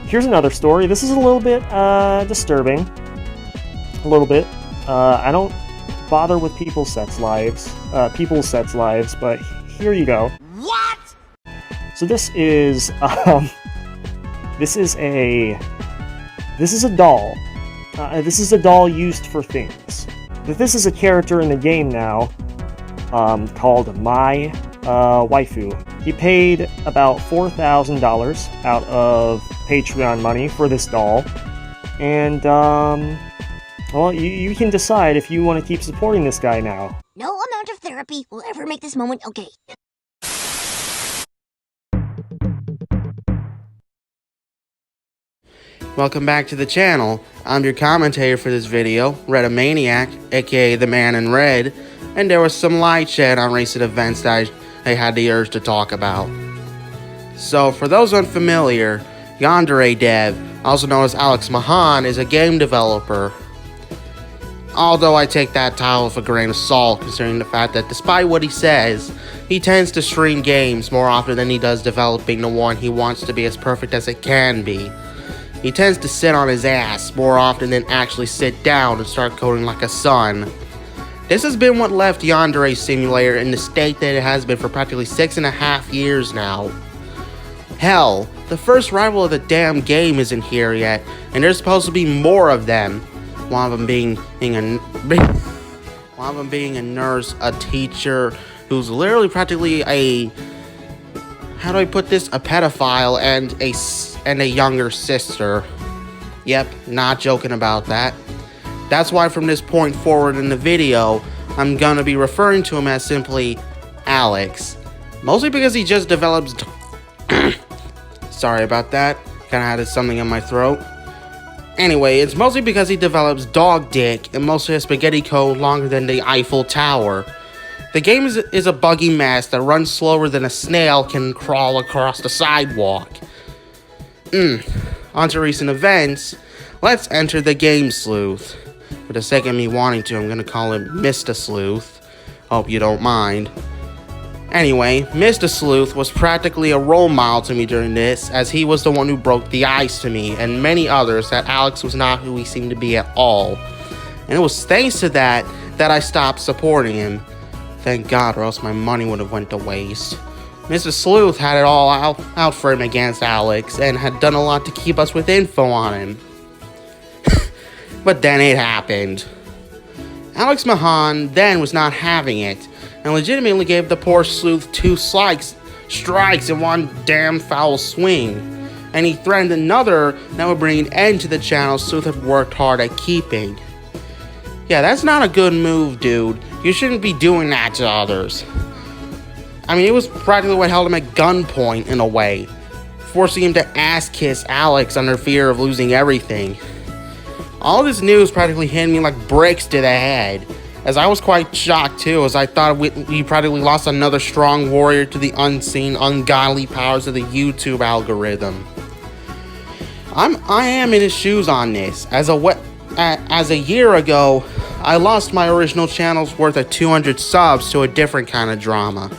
here's another story. This is a little bit disturbing. A little bit. I don't bother with people's sex lives, but here you go. What? So this is this is a doll. This is a doll used for things. But this is a character in the game now, called My Waifu. He paid about $4,000 out of Patreon money for this doll, and well, you can decide if you want to keep supporting this guy now. No amount of therapy will ever make this moment okay. Welcome back to the channel. I'm your commentator for this video, Redamaniac, aka the Man in Red, and there was some light shed on recent events that I had the urge to talk about. So, for those unfamiliar, Yandere dev, also known as Alex Mahan, is a game developer. Although I take that title with a grain of salt, considering the fact that despite what he says, he tends to stream games more often than he does developing the one he wants to be as perfect as it can be. He tends to sit on his ass more often than actually sit down and start coding like a son. This has been what left Yandere Simulator in the state that it has been for practically 6.5 years now. Hell, the first rival of the damn game isn't here yet, and there's supposed to be more of them. One of them being a nurse, a teacher, who's literally practically a, how do I put this, a pedophile, and a younger sister. Yep, not joking about that. That's why from this point forward in the video, I'm gonna be referring to him as simply Alex. Mostly because he just develops... Sorry about that. Kinda had something in my throat. Anyway, it's mostly because he develops dog dick and mostly a spaghetti code longer than the Eiffel Tower. The game is a buggy mess that runs slower than a snail can crawl across the sidewalk. Onto recent events, let's enter the game sleuth. For the sake of me wanting to, I'm gonna call him Mr. Sleuth. Hope you don't mind. Anyway, Mr. Sleuth was practically a role model to me during this, as he was the one who broke the ice to me and many others that Alex was not who he seemed to be at all. And it was thanks to that I stopped supporting him. Thank God, or else my money would have went to waste. Mr. Sleuth had it all out for him against Alex, and had done a lot to keep us with info on him. But then it happened. Alex Mahan then was not having it, and legitimately gave the poor Sleuth 2 strikes in one damn foul swing. And he threatened another that would bring an end to the channel Sleuth had worked hard at keeping. Yeah, that's not a good move, dude. You shouldn't be doing that to others. I mean, it was practically what held him at gunpoint in a way, forcing him to ass-kiss Alex under fear of losing everything. All this news practically hit me like bricks to the head, as I was quite shocked too, as I thought we practically lost another strong warrior to the unseen, ungodly powers of the YouTube algorithm. I am in his shoes on this, as a year ago, I lost my original channel's worth of 200 subs to a different kind of drama.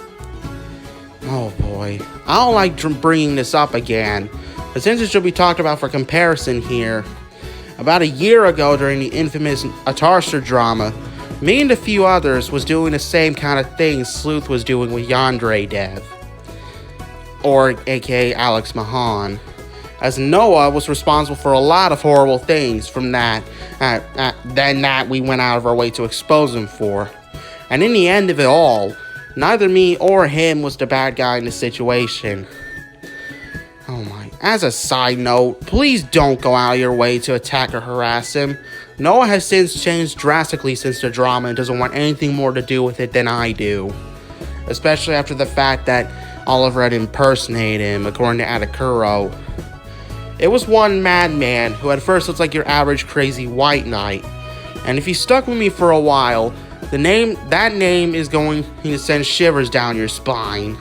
Oh boy, I don't like bringing this up again, but since it should be talked about for comparison here, about a year ago during the infamous Atarster drama, me and a few others was doing the same kind of thing Sleuth was doing with Yandere dev, or aka Alex Mahan, as Noah was responsible for a lot of horrible things from that we went out of our way to expose him for. And in the end of it all, neither me or him was the bad guy in the situation. Oh my. As a side note, please don't go out of your way to attack or harass him. Noah has since changed drastically since the drama and doesn't want anything more to do with it than I do. Especially after the fact that Oliver had impersonated him, according to Adakuro. It was one madman who at first looked like your average crazy white knight. And if you stuck with me for a while, that name is going to send shivers down your spine.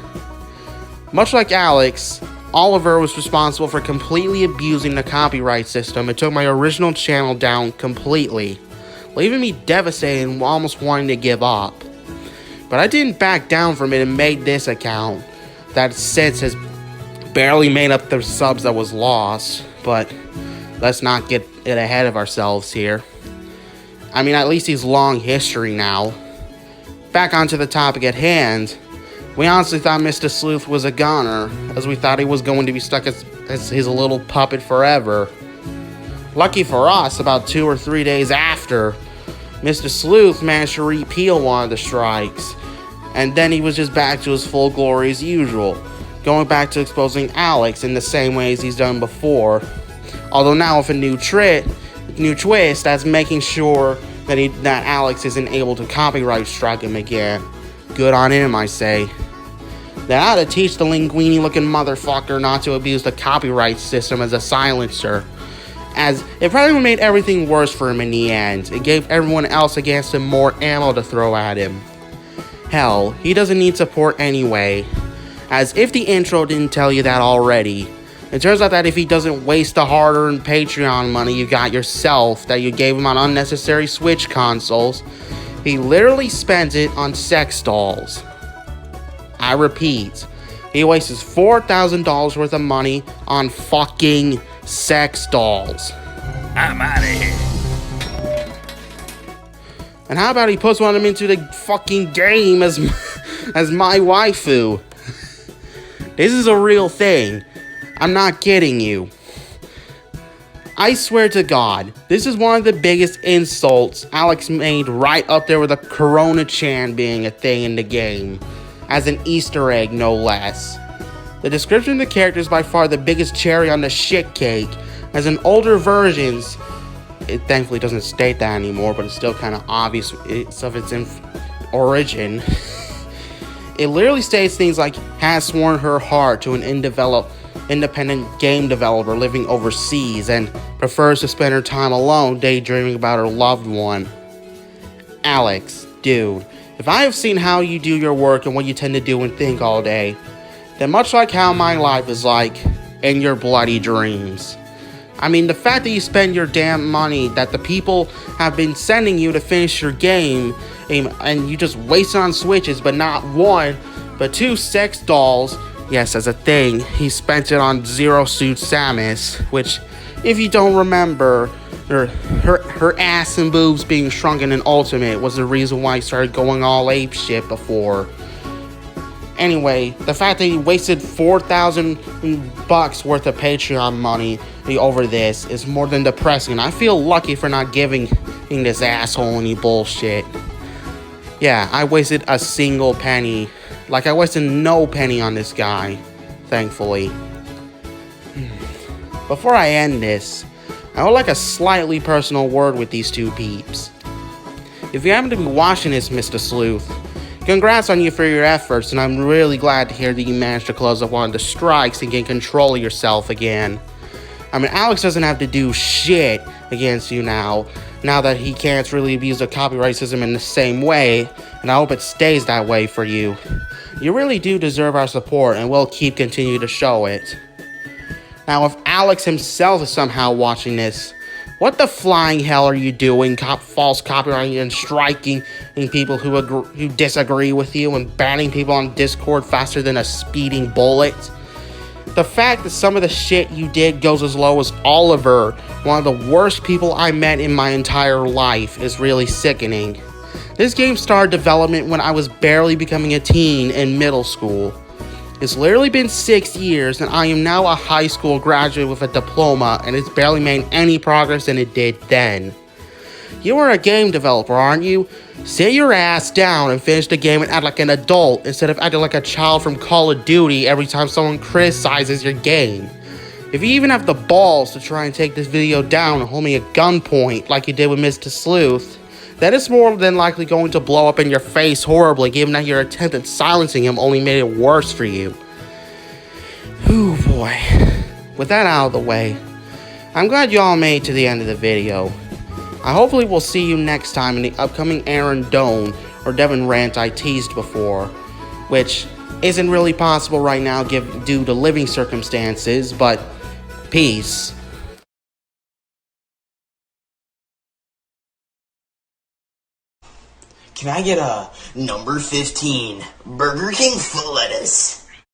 Much like Alex, Oliver was responsible for completely abusing the copyright system and took my original channel down completely, leaving me devastated and almost wanting to give up. But I didn't back down from it and made this account that since has barely made up the subs that was lost. but let's not get it ahead of ourselves here. I mean, at least he's long history now. Back onto the topic at hand, we honestly thought Mr. Sleuth was a goner, as we thought he was going to be stuck as his little puppet forever. Lucky for us, about 2 or 3 days after, Mr. Sleuth managed to repeal one of the strikes, and then he was just back to his full glory as usual, going back to exposing Alex in the same way as he's done before, although now with a new twist that's making sure that Alex isn't able to copyright strike him again. Good on him, I say. They ought to teach the linguini-looking motherfucker not to abuse the copyright system as a silencer, as it probably made everything worse for him in the end. It gave everyone else against him more ammo to throw at him. Hell, he doesn't need support anyway, as if the intro didn't tell you that already. It turns out that if he doesn't waste the hard-earned Patreon money you got yourself that you gave him on unnecessary Switch consoles, he literally spends it on sex dolls. I repeat, he wastes $4,000 worth of money on fucking sex dolls. I'm out of here. And how about he puts one of them into the fucking game as my waifu? This is a real thing. I'm not kidding you. I swear to God, this is one of the biggest insults Alex made, right up there with a Corona-chan being a thing in the game, as an Easter egg no less. The description of the character is by far the biggest cherry on the shit cake, as in older versions, it thankfully doesn't state that anymore, but it's still kind of obvious of its origin. It literally states things like, has sworn her heart to an independent game developer living overseas and prefers to spend her time alone daydreaming about her loved one. Alex, dude, if I have seen how you do your work and what you tend to do and think all day, then much like how my life is like, in your bloody dreams. I mean, the fact that you spend your damn money that the people have been sending you to finish your game, and you just waste it on Switches, but not one, but 2 sex dolls. Yes, as a thing, he spent it on Zero Suit Samus, which, if you don't remember, her ass and boobs being shrunken in Ultimate was the reason why he started going all ape shit before. Anyway, the fact that he wasted $4,000 worth of Patreon money over this is more than depressing. I feel lucky for not giving this asshole any bullshit. Yeah, I wasted a single penny. Like, I wasted no penny on this guy, thankfully. Before I end this, I would like a slightly personal word with these two peeps. If you happen to be watching this, Mr. Sleuth, congrats on you for your efforts, and I'm really glad to hear that you managed to close up one of the strikes and gain control of yourself again. I mean, Alex doesn't have to do shit against you now that he can't really abuse the copyright system in the same way, and I hope it stays that way for you. You really do deserve our support, and we'll continue to show it. Now, if Alex himself is somehow watching this, what the flying hell are you doing, false copywriting and striking people who disagree with you and banning people on Discord faster than a speeding bullet? The fact that some of the shit you did goes as low as Oliver, one of the worst people I met in my entire life, is really sickening. This game started development when I was barely becoming a teen in middle school. It's literally been 6 years, and I am now a high school graduate with a diploma, and it's barely made any progress than it did then. You are a game developer, aren't you? Sit your ass down and finish the game and act like an adult instead of acting like a child from Call of Duty every time someone criticizes your game. If you even have the balls to try and take this video down and hold me at gunpoint like you did with Mr. Sleuth, that is more than likely going to blow up in your face horribly, given that your attempt at silencing him only made it worse for you. Ooh boy. With that out of the way, I'm glad you all made it to the end of the video. I hopefully will see you next time in the upcoming Aaron Doan or Devin rant I teased before, which isn't really possible right now due to living circumstances, but peace. Can I get a number 15 Burger King foot lettuce?